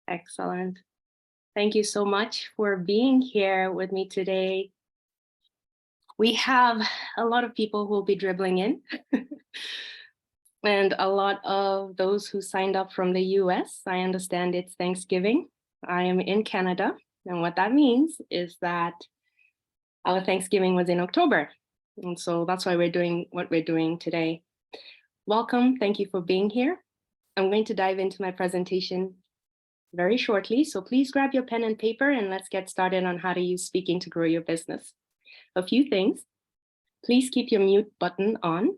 Excellent. Thank you so much for being here with me today. We have a lot of people who will be dribbling in and a lot of those who signed up from the US. I understand it's Thanksgiving. I am in Canada. And what that means is that our Thanksgiving was in October. And so that's why we're doing what we're doing today. Welcome. Thank you for being here. I'm going to dive into my presentation very shortly. So please grab your pen and paper and let's get started on how to use speaking to grow your business. A few things. Please keep your mute button on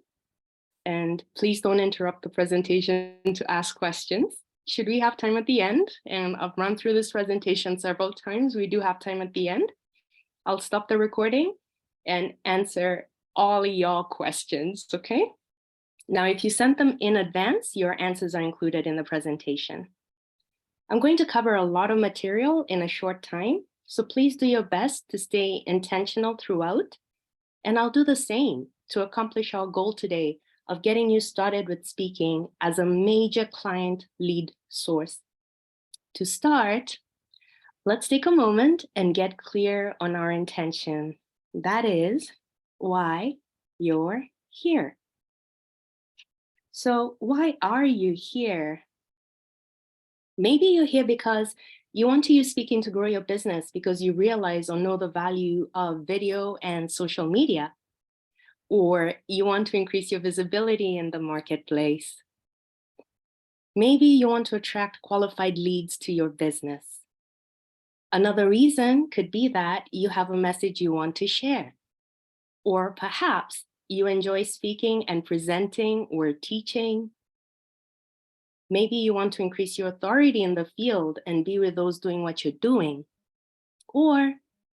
and please don't interrupt the presentation to ask questions. Should we have time at the end, and I've run through this presentation several times, we do have time at the end, I'll stop the recording and answer all your questions, okay? Now, if you sent them in advance, your answers are included in the presentation. I'm going to cover a lot of material in a short time, so please do your best to stay intentional throughout, and I'll do the same to accomplish our goal today of getting you started with speaking as a major client lead source. To start, let's take a moment and get clear on our intention. That is why you're here. So why are you here? Maybe you're here because you want to use speaking to grow your business because you realize or know the value of video and social media, or you want to increase your visibility in the marketplace. Maybe you want to attract qualified leads to your business. Another reason could be that you have a message you want to share, or perhaps you enjoy speaking and presenting or teaching. Maybe you want to increase your authority in the field and be with those doing what you're doing. Or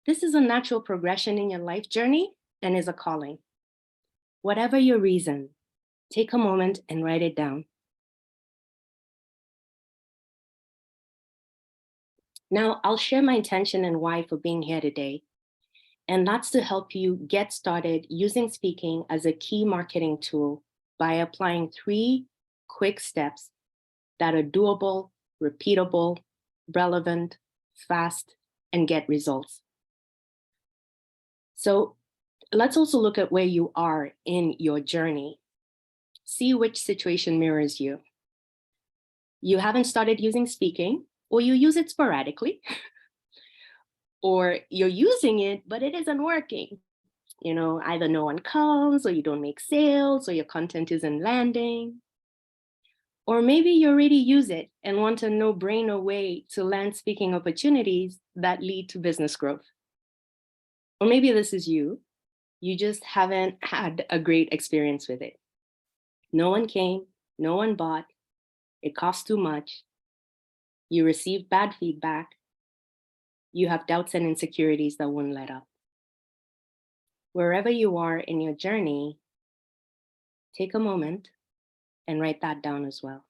this is a natural progression in your life journey and is a calling. Whatever your reason, take a moment and write it down. Now, I'll share my intention and why for being here today. And that's to help you get started using speaking as a key marketing tool by applying 3 quick steps that are doable, repeatable, relevant, fast, and get results. So let's also look at where you are in your journey. See which situation mirrors you. You haven't started using speaking, or you use it sporadically, or you're using it, but it isn't working. Either no one comes, or you don't make sales, or your content isn't landing. Or maybe you already use it and want a no-brainer way to land speaking opportunities that lead to business growth. Or maybe this is you just haven't had a great experience with it. No one came, no one bought, it costs too much, you received bad feedback, you have doubts and insecurities that won't let up. Wherever you are in your journey, take a moment and write that down as well.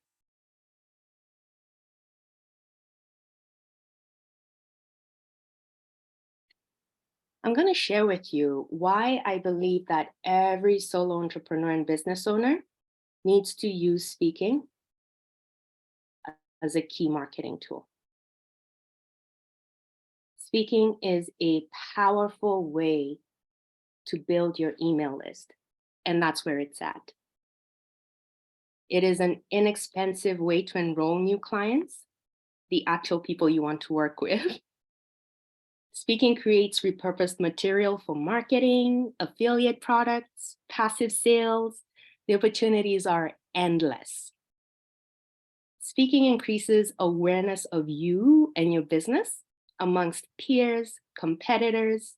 I'm going to share with you why I believe that every solo entrepreneur and business owner needs to use speaking as a key marketing tool. Speaking is a powerful way to build your email list, and that's where it's at. It is an inexpensive way to enroll new clients, the actual people you want to work with. Speaking creates repurposed material for marketing, affiliate products, passive sales. The opportunities are endless. Speaking increases awareness of you and your business amongst peers, competitors,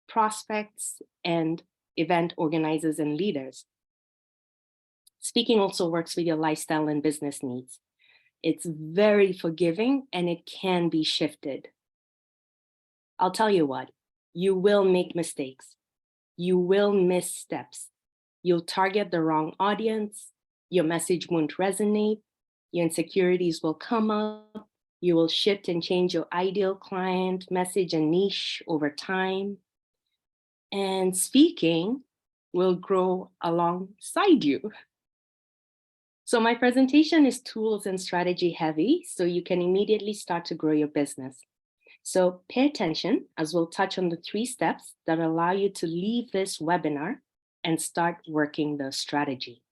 prospects, and event organizers and leaders. Speaking also works with your lifestyle and business needs. It's very forgiving and it can be shifted. I'll tell you what, you will make mistakes. You will miss steps. You'll target the wrong audience. Your message won't resonate. Your insecurities will come up. You will shift and change your ideal client, message, and niche over time. And speaking will grow alongside you. So my presentation is tools and strategy heavy, so you can immediately start to grow your business. So pay attention as we'll touch on the 3 steps that allow you to leave this webinar and start working the strategy.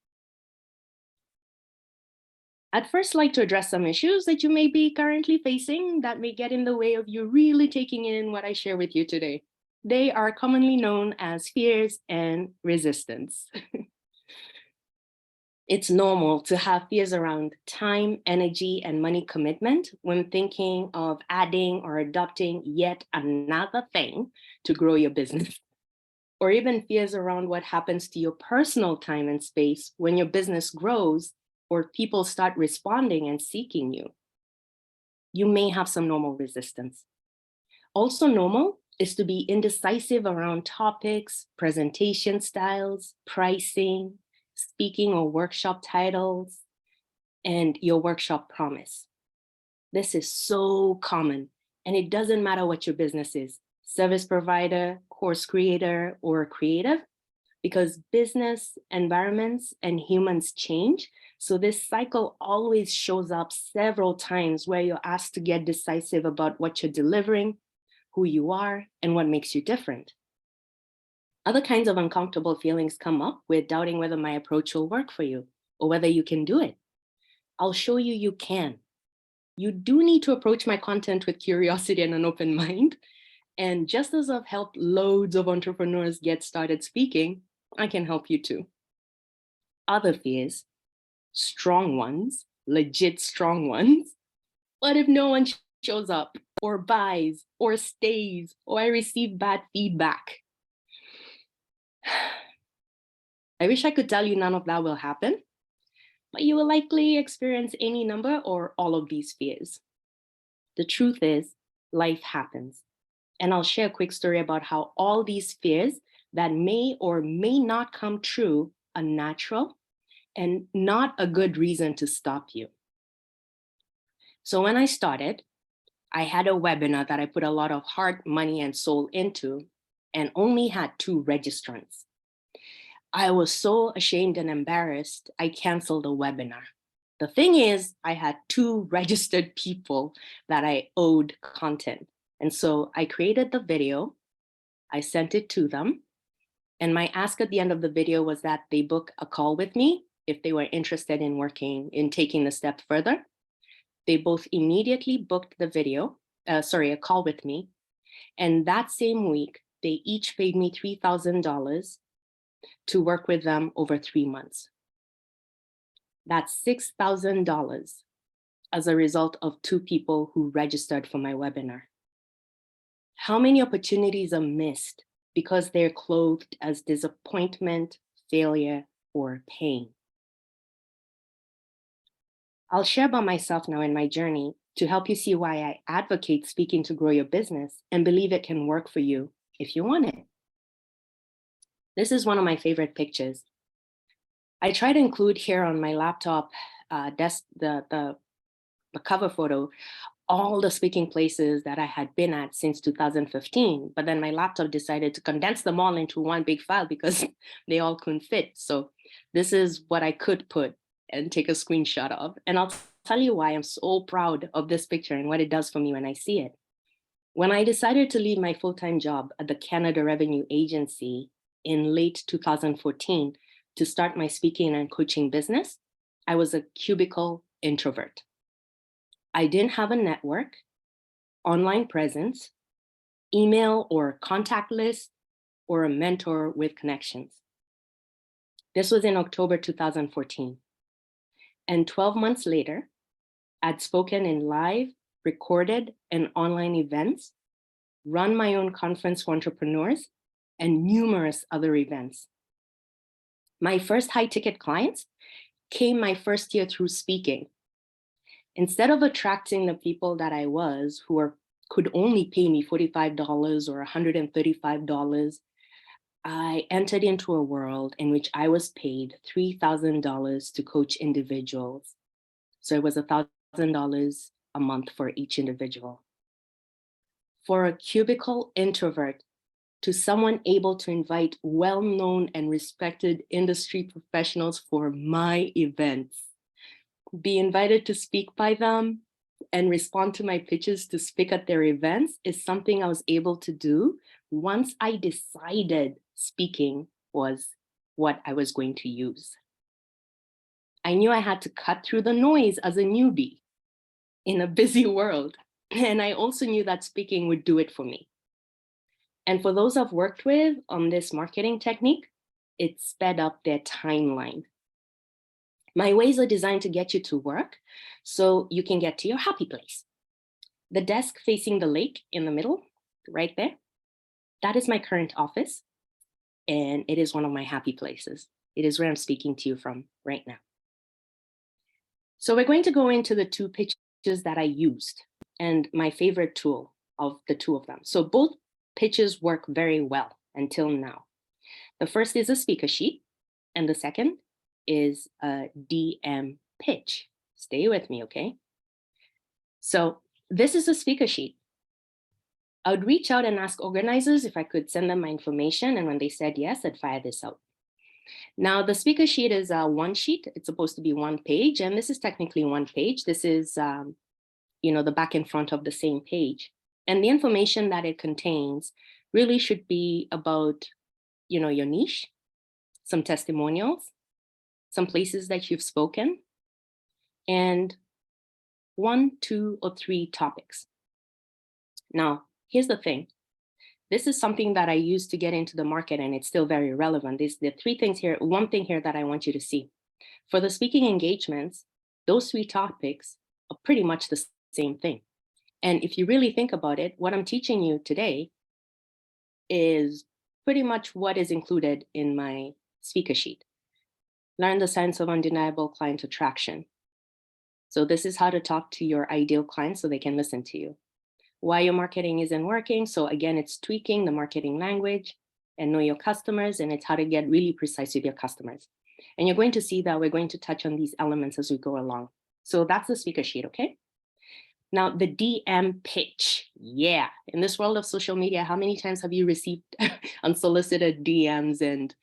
I'd first like to address some issues that you may be currently facing that may get in the way of you really taking in what I share with you today. They are commonly known as fears and resistance. It's normal to have fears around time, energy, and money commitment when thinking of adding or adopting yet another thing to grow your business. Or even fears around what happens to your personal time and space when your business grows or people start responding and seeking you. You may have some normal resistance. Also normal is to be indecisive around topics, presentation styles, pricing, speaking or workshop titles, and your workshop promise. This is so common, and it doesn't matter what your business is, service provider, course creator, or creative, because business, environments, and humans change. So this cycle always shows up several times where you're asked to get decisive about what you're delivering, who you are, and what makes you different. Other kinds of uncomfortable feelings come up with doubting whether my approach will work for you or whether you can do it. I'll show you you can. You do need to approach my content with curiosity and an open mind. And just as I've helped loads of entrepreneurs get started speaking, I can help you too. Other fears, strong ones, legit strong ones. What if no one shows up or buys or stays or I receive bad feedback? I wish I could tell you none of that will happen, but you will likely experience any number or all of these fears. The truth is, life happens. And I'll share a quick story about how all these fears that may or may not come true are natural and not a good reason to stop you. So when I started, I had a webinar that I put a lot of heart, money, and soul into and only had 2 registrants. I was so ashamed and embarrassed, I canceled the webinar. The thing is, I had 2 registered people that I owed content. And so I created the video, I sent it to them, and my ask at the end of the video was that they book a call with me if they were interested in taking the step further. They both immediately booked the a call with me. And that same week, they each paid me $3,000 to work with them over 3 months. That's $6,000 as a result of 2 people who registered for my webinar. How many opportunities are missed because they're clothed as disappointment, failure, or pain? I'll share about myself now in my journey to help you see why I advocate speaking to grow your business and believe it can work for you if you want it. This is one of my favorite pictures. I try to include here on my laptop desk, the cover photo, all the speaking places that I had been at since 2015, but then my laptop decided to condense them all into one big file because they all couldn't fit. So this is what I could put and take a screenshot of. And I'll tell you why I'm so proud of this picture and what it does for me when I see it. When I decided to leave my full-time job at the Canada Revenue Agency in late 2014 to start my speaking and coaching business, I was a cubicle introvert. I didn't have a network, online presence, email or contact list, or a mentor with connections. This was in October 2014. And 12 months later, I'd spoken in live, recorded, and online events, run my own conference for entrepreneurs, and numerous other events. My first high-ticket clients came my first year through speaking. Instead of attracting the people that I was, who could only pay me $45 or $135, I entered into a world in which I was paid $3,000 to coach individuals. So it was $1,000 a month for each individual. For a cubicle introvert to someone able to invite well-known and respected industry professionals for my events, be invited to speak by them, and respond to my pitches to speak at their events is something I was able to do once I decided speaking was what I was going to use. I knew I had to cut through the noise as a newbie in a busy world. And I also knew that speaking would do it for me. And for those I've worked with on this marketing technique, it sped up their timeline. My ways are designed to get you to work so you can get to your happy place. The desk facing the lake in the middle, right there, that is my current office. And it is one of my happy places. It is where I'm speaking to you from right now. So we're going to go into the two pitches that I used and my favorite tool of the two of them. So both pitches work very well until now. The first is a speaker sheet, and the second is a DM pitch. Stay with me, okay? So this is a speaker sheet. I would reach out and ask organizers if I could send them my information, and when they said yes, I'd fire this out. Now, the speaker sheet is one sheet. It's supposed to be one page, and this is technically one page. This is, the back and front of the same page. And the information that it contains really should be about, your niche, some testimonials, some places that you've spoken, and 1, 2, or 3 topics. Now, here's the thing. This is something that I used to get into the market, and it's still very relevant. There's the 3 things here. One thing here that I want you to see. For the speaking engagements, those 3 topics are pretty much the same thing. And if you really think about it, what I'm teaching you today is pretty much what is included in my speaker sheet. Learn the science of undeniable client attraction. So this is how to talk to your ideal clients so they can listen to you. Why your marketing isn't working. So again, it's tweaking the marketing language and know your customers, and it's how to get really precise with your customers. And you're going to see that we're going to touch on these elements as we go along. So that's the speaker sheet, okay? Now, the DM pitch. Yeah, in this world of social media, how many times have you received unsolicited DMs and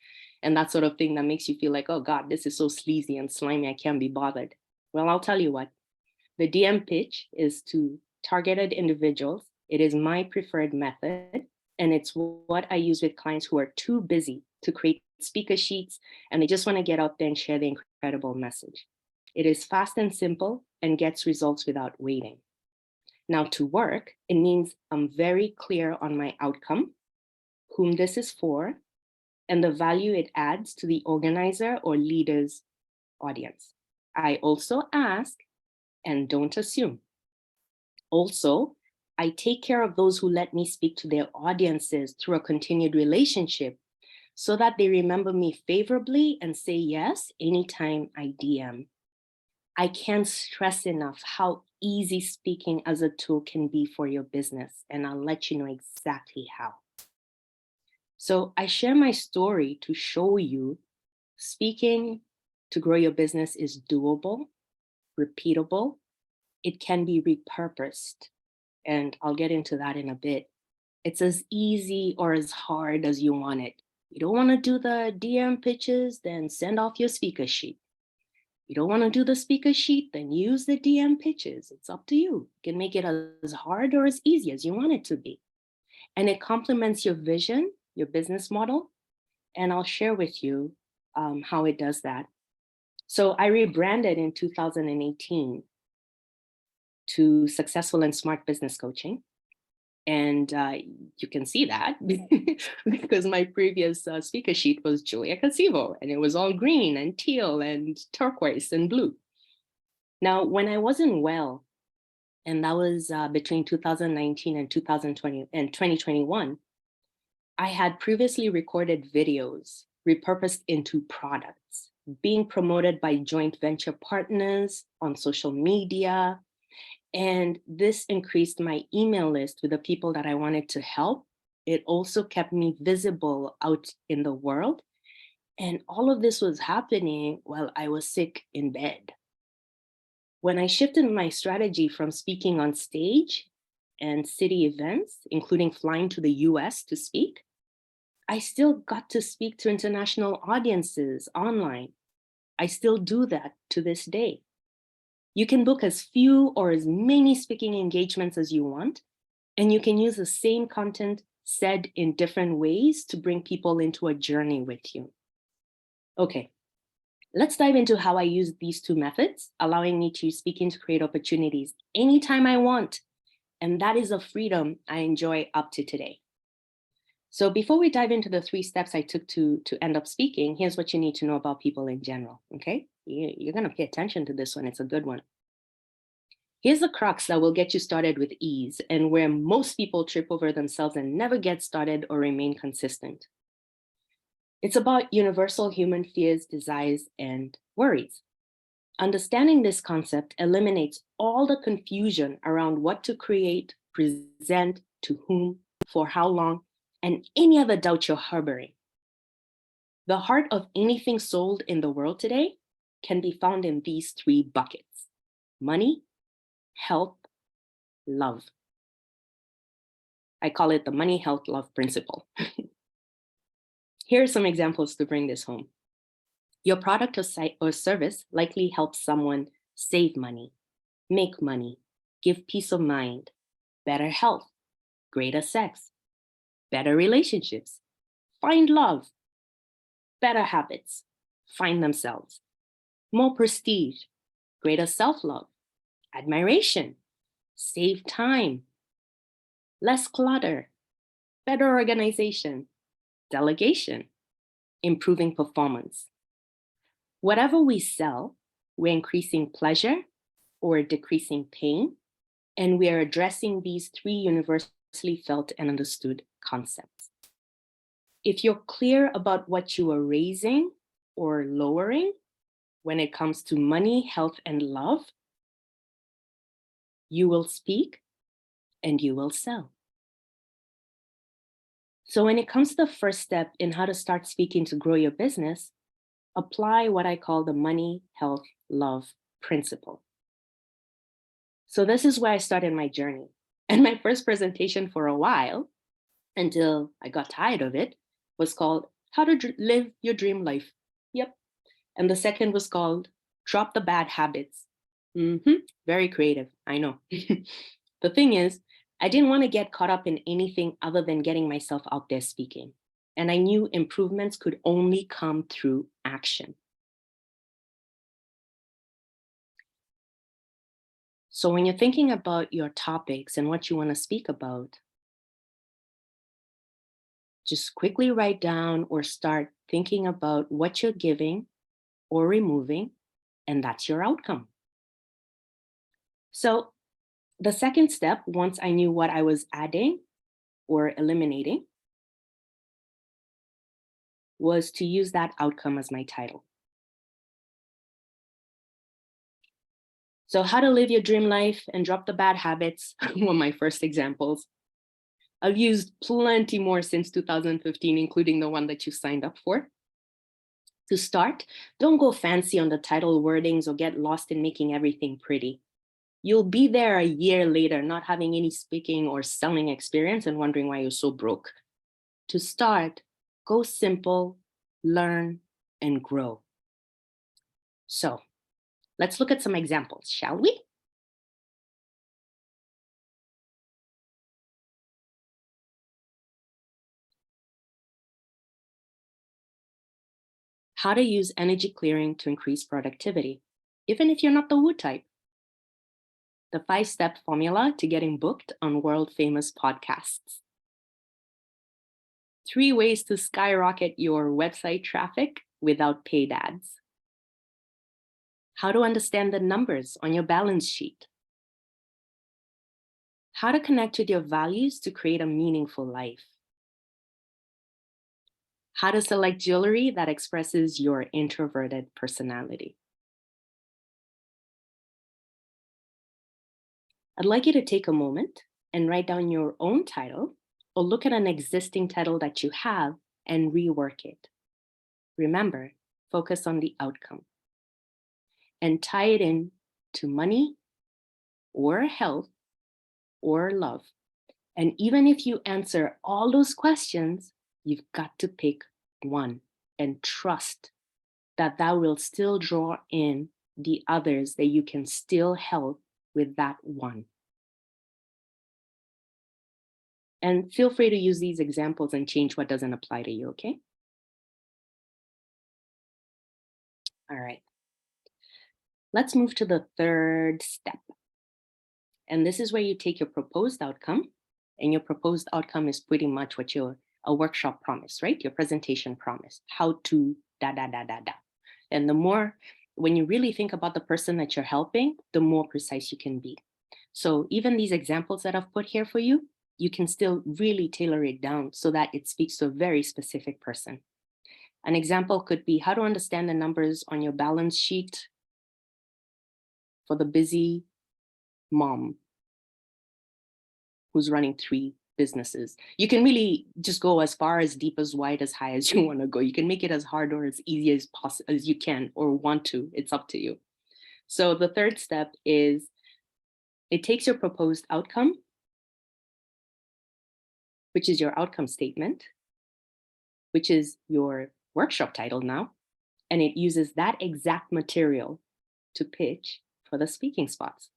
that sort of thing that makes you feel like, oh God, this is so sleazy and slimy, I can't be bothered. Well, I'll tell you what, the DM pitch is to targeted individuals. It is my preferred method, and it's what I use with clients who are too busy to create speaker sheets, and they just want to get out there and share the incredible message. It is fast and simple and gets results without waiting. Now, to work, it means I'm very clear on my outcome, whom this is for, and the value it adds to the organizer or leader's audience. I also ask and don't assume. Also, I take care of those who let me speak to their audiences through a continued relationship so that they remember me favorably and say yes anytime I DM. I can't stress enough how easy speaking as a tool can be for your business, and I'll let you know exactly how. So I share my story to show you speaking to grow your business is doable, repeatable, it can be repurposed, and I'll get into that in a bit. It's as easy or as hard as you want it. You don't want to do the DM pitches, then send off your speaker sheet. You don't want to do the speaker sheet, then use the DM pitches. It's up to you. You can make it as hard or as easy as you want it to be. And it complements your vision, your business model, and I'll share with you how it does that. So I rebranded in 2018 to Successful and Smart Business Coaching. And you can see that because my previous speaker sheet was Julia Casivo, and it was all green and teal and turquoise and blue. Now, when I wasn't well, and that was between 2019 and 2021, I had previously recorded videos repurposed into products, being promoted by joint venture partners on social media. And this increased my email list with the people that I wanted to help. It also kept me visible out in the world. And all of this was happening while I was sick in bed. When I shifted my strategy from speaking on stage and city events, including flying to the US to speak, I still got to speak to international audiences online. I still do that to this day. You can book as few or as many speaking engagements as you want, and you can use the same content said in different ways to bring people into a journey with you. Okay, let's dive into how I use these two methods, allowing me to speak into create opportunities anytime I want. And that is a freedom I enjoy up to today. So before we dive into the 3 steps I took to end up speaking, here's what you need to know about people in general, okay? You're gonna pay attention to this one, it's a good one. Here's the crux that will get you started with ease and where most people trip over themselves and never get started or remain consistent. It's about universal human fears, desires, and worries. Understanding this concept eliminates all the confusion around what to create, present, to whom, for how long, and any other doubt you're harboring. The heart of anything sold in the world today can be found in these 3 buckets: money, health, love. I call it the money, health, love principle. Here are some examples to bring this home. Your product or service likely helps someone save money, make money, give peace of mind, better health, greater sex, better relationships, find love, better habits, find themselves, more prestige, greater self-love, admiration, save time, less clutter, better organization, delegation, improving performance. Whatever we sell, we're increasing pleasure or decreasing pain, and we are addressing these 3 universally felt and understood concepts. If you're clear about what you are raising or lowering when it comes to money, health, and love, you will speak and you will sell. So when it comes to the first step in how to start speaking to grow your business, apply what I call the money, health, love principle. So this is where I started my journey. And my first presentation for a while, until I got tired of it, was called How to Live Your Dream Life. Yep. And the second was called Drop the Bad Habits. Very creative, I know. The thing is, I didn't want to get caught up in anything other than getting myself out there speaking. And I knew improvements could only come through action. So when you're thinking about your topics and what you want to speak about, just quickly write down or start thinking about what you're giving or removing, and that's your outcome. So the second step, once I knew what I was adding or eliminating, was to use that outcome as my title. So How to Live Your Dream Life and Drop the Bad Habits were my first examples. I've used plenty more since 2015, including the one that you signed up for. To start, don't go fancy on the title wordings or get lost in making everything pretty. You'll be there a year later, not having any speaking or selling experience and wondering why you're so broke. To start, go simple, learn, and grow. So let's look at some examples, shall we? How to use energy clearing to increase productivity, even if you're not the woo type. The 5-step formula to getting booked on world-famous podcasts. 3 ways to skyrocket your website traffic without paid ads. How to understand the numbers on your balance sheet. How to connect with your values to create a meaningful life. How to select jewelry that expresses your introverted personality. I'd like you to take a moment and write down your own title or look at an existing title that you have and rework it. Remember, focus on the outcome and tie it in to money or health or love. And even if you answer all those questions, you've got to pick one and trust that that will still draw in the others that you can still help with that one. And feel free to use these examples and change what doesn't apply to you, okay? All right. Let's move to the third step. And this is where you take your proposed outcome, and your proposed outcome is pretty much what a workshop promise, right? Your presentation promise, how to da, da, da, da, da. And the more, when you really think about the person that you're helping, the more precise you can be. So even these examples that I've put here for you, you can still really tailor it down so that it speaks to a very specific person. An example could be how to understand the numbers on your balance sheet for the busy mom who's running 3 businesses. You can really just go as far, as deep, as wide, as high as you want to go. You can make it as hard or as easy as possible as you can or want to. It's up to you. So the third step is it takes your proposed outcome, which is your outcome statement, which is your workshop title now, and it uses that exact material to pitch for the speaking spots.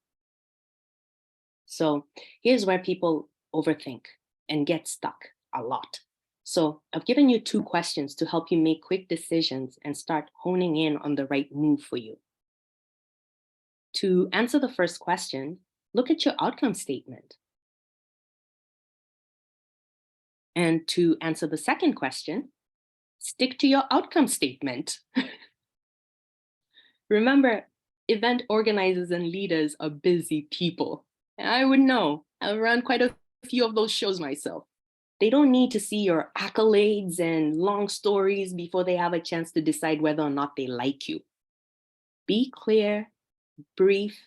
So here's where people overthink and get stuck a lot. So I've given you 2 questions to help you make quick decisions and start honing in on the right move for you. To answer the first question, look at your outcome statement. And to answer the second question, stick to your outcome statement. Remember, event organizers and leaders are busy people. And I would know, I've run quite a few of those shows myself. They don't need to see your accolades and long stories before they have a chance to decide whether or not they like you. Be clear, brief,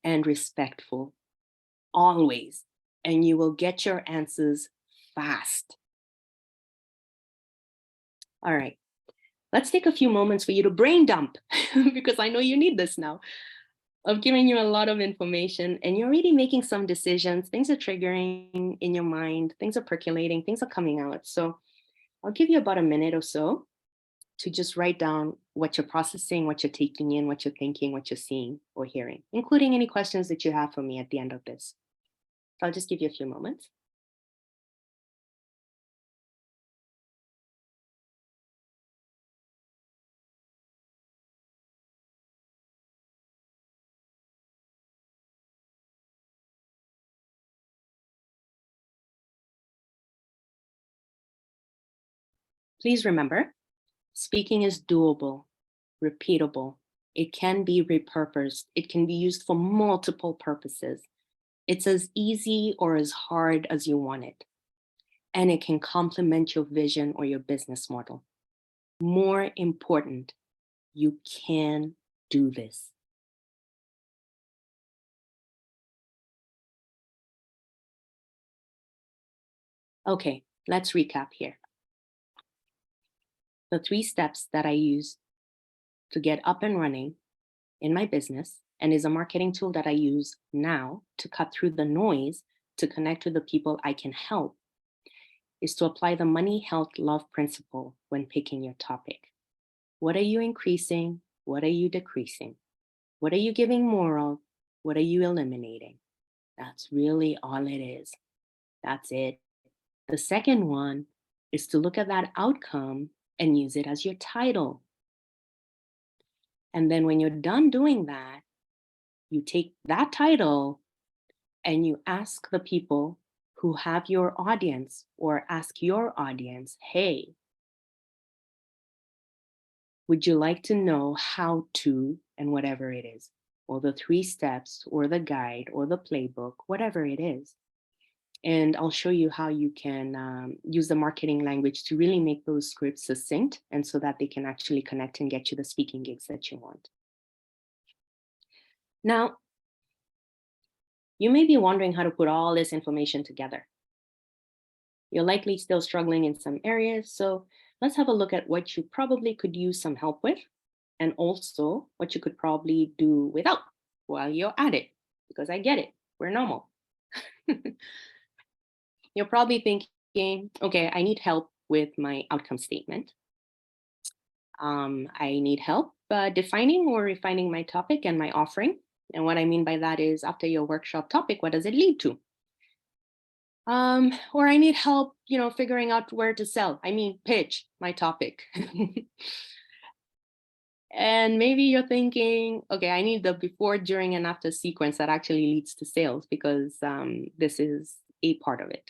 and respectful, always, and you will get your answers fast. All right, let's take a few moments for you to brain dump, because I know you need this now. I've given you a lot of information and you're already making some decisions. Things are triggering in your mind, things are percolating, things are coming out. So I'll give you about a minute or so to just write down what you're processing, what you're taking in, what you're thinking, what you're seeing or hearing, including any questions that you have for me at the end of this. So I'll just give you a few moments. Please remember, speaking is doable, repeatable. It can be repurposed. It can be used for multiple purposes. It's as easy or as hard as you want it. And it can complement your vision or your business model. More important, you can do this. Okay, let's recap here. The 3 steps that I use to get up and running in my business and is a marketing tool that I use now to cut through the noise to connect with the people I can help is to apply the money, health, love principle when picking your topic. What are you increasing? What are you decreasing? What are you giving more of? What are you eliminating? That's really all it is. That's it. The second one is to look at that outcome and use it as your title. And then when you're done doing that, you take that title and you ask the people who have your audience or ask your audience, hey, would you like to know how to, and whatever it is, or the 3 steps or the guide or the playbook, whatever it is. And I'll show you how you can use the marketing language to really make those scripts succinct and so that they can actually connect and get you the speaking gigs that you want. Now, you may be wondering how to put all this information together. You're likely still struggling in some areas, so let's have a look at what you probably could use some help with and also what you could probably do without while you're at it, because I get it, we're normal. You're probably thinking, okay, I need help with my outcome statement. I need help defining or refining my topic and my offering. And what I mean by that is after your workshop topic, what does it lead to? Or I need help, figuring out where to sell. I mean, pitch my topic. And maybe you're thinking, okay, I need the before, during, and after sequence that actually leads to sales because this is a part of it.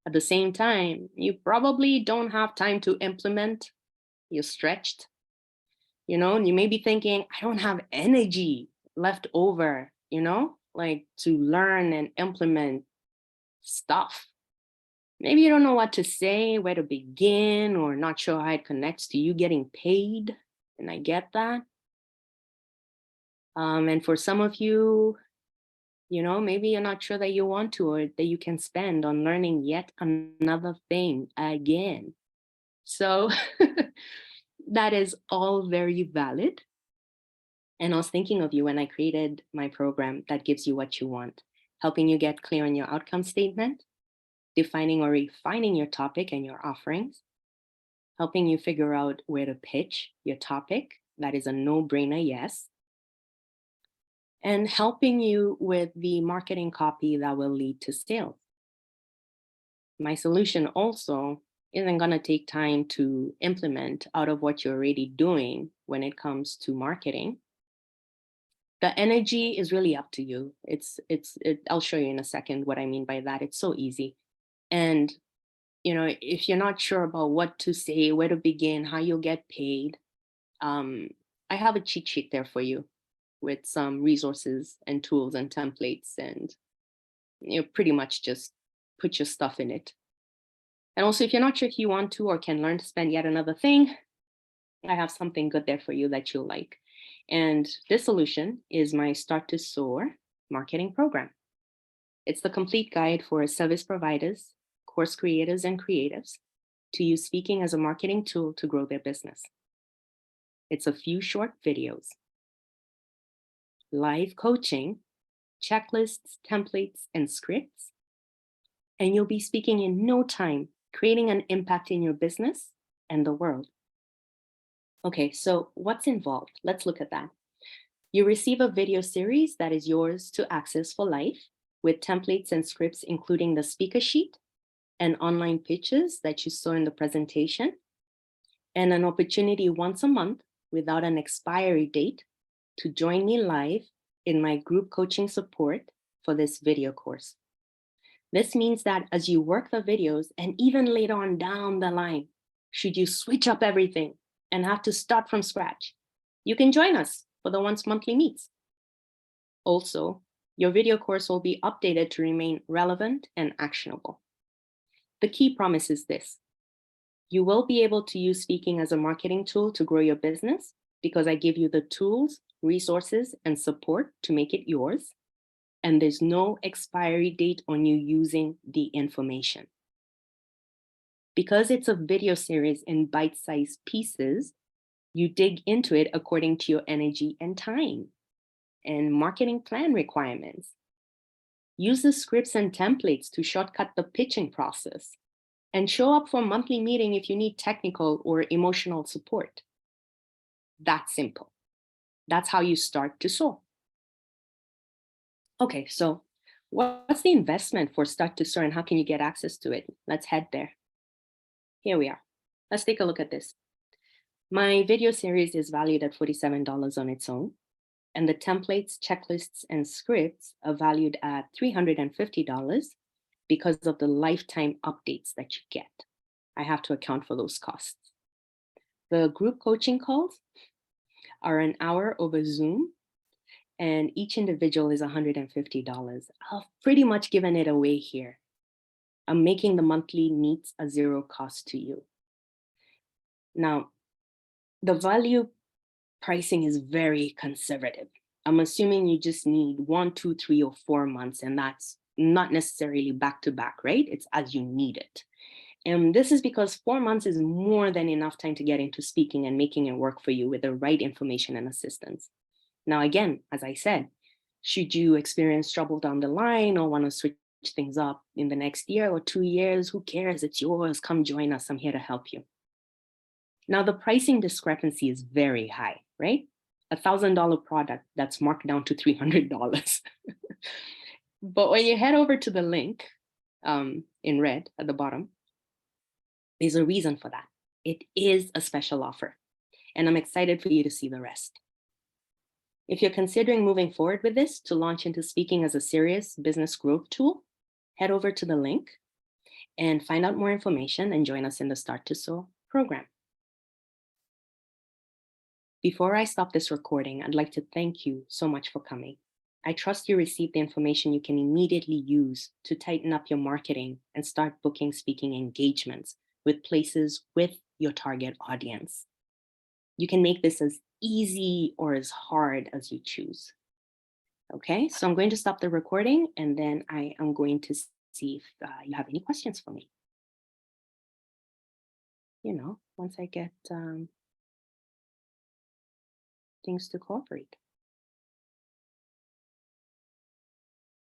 At the same time, you probably don't have time to implement. You're stretched, and you may be thinking, I don't have energy left over, like to learn and implement stuff. Maybe you don't know what to say, where to begin, or not sure how it connects to you getting paid. And I get that. And for some of you, maybe you're not sure that you want to or that you can spend on learning yet another thing again. So that is all very valid. And I was thinking of you when I created my program that gives you what you want, helping you get clear on your outcome statement, defining or refining your topic and your offerings, helping you figure out where to pitch your topic. That is a no-brainer, yes. And helping you with the marketing copy that will lead to sales. My solution also isn't going to take time to implement out of what you're already doing when it comes to marketing. The energy is really up to you. I'll show you in a second what I mean by that. It's so easy. And, if you're not sure about what to say, where to begin, how you'll get paid, I have a cheat sheet there for you with some resources and tools and templates, and pretty much just put your stuff in it. And also, if you're not sure if you want to or can learn to spend yet another thing, I have something good there for you that you'll like. And this solution is my Start to Soar marketing program. It's the complete guide for service providers, course creators, and creatives to use speaking as a marketing tool to grow their business. It's a few short videos, live coaching, checklists, templates, and scripts, and you'll be speaking in no time, creating an impact in your business and the world. Okay, so what's involved? Let's look at that. You receive a video series that is yours to access for life with templates and scripts, including the speaker sheet and online pitches that you saw in the presentation, and an opportunity once a month without an expiry date to join me live in my group coaching support for this video course. This means that as you work the videos and even later on down the line, should you switch up everything and have to start from scratch, you can join us for the once monthly meets. Also, your video course will be updated to remain relevant and actionable. The key promise is this: you will be able to use speaking as a marketing tool to grow your business because I give you the tools, resources, and support to make it yours. And there's no expiry date on you using the information. Because it's a video series in bite-sized pieces, you dig into it according to your energy and time and marketing plan requirements. Use the scripts and templates to shortcut the pitching process and show up for a monthly meeting if you need technical or emotional support. That's simple. That's how you start to soar. Okay, so what's the investment for Start to Soar and how can you get access to it? Let's head there. Here we are. Let's take a look at this. My video series is valued at $47 on its own, and the templates, checklists, and scripts are valued at $350 because of the lifetime updates that you get. I have to account for those costs. The group coaching calls are an hour over Zoom, and each individual is $150. I've pretty much given it away here. I'm making the monthly meets a zero cost to you. Now, the value pricing is very conservative. I'm assuming you just need 1, 2, 3, or 4 months, and that's not necessarily back to back, right? It's as you need it. And this is because 4 months is more than enough time to get into speaking and making it work for you with the right information and assistance. Now, again, as I said, should you experience trouble down the line or want to switch things up in the next year or 2 years, who cares? It's yours. Come join us. I'm here to help you. Now, the pricing discrepancy is very high, right? $1,000 product that's marked down to $300. But when you head over to the link in red at the bottom, there's a reason for that. It is a special offer, and I'm excited for you to see the rest. If you're considering moving forward with this to launch into speaking as a serious business growth tool, head over to the link and find out more information and join us in the Start to Soar program. Before I stop this recording, I'd like to thank you so much for coming. I trust you received the information you can immediately use to tighten up your marketing and start booking speaking engagements with places with your target audience. You can make this as easy or as hard as you choose. Okay, so I'm going to stop the recording and then I am going to see if you have any questions for me. Once I get things to cooperate.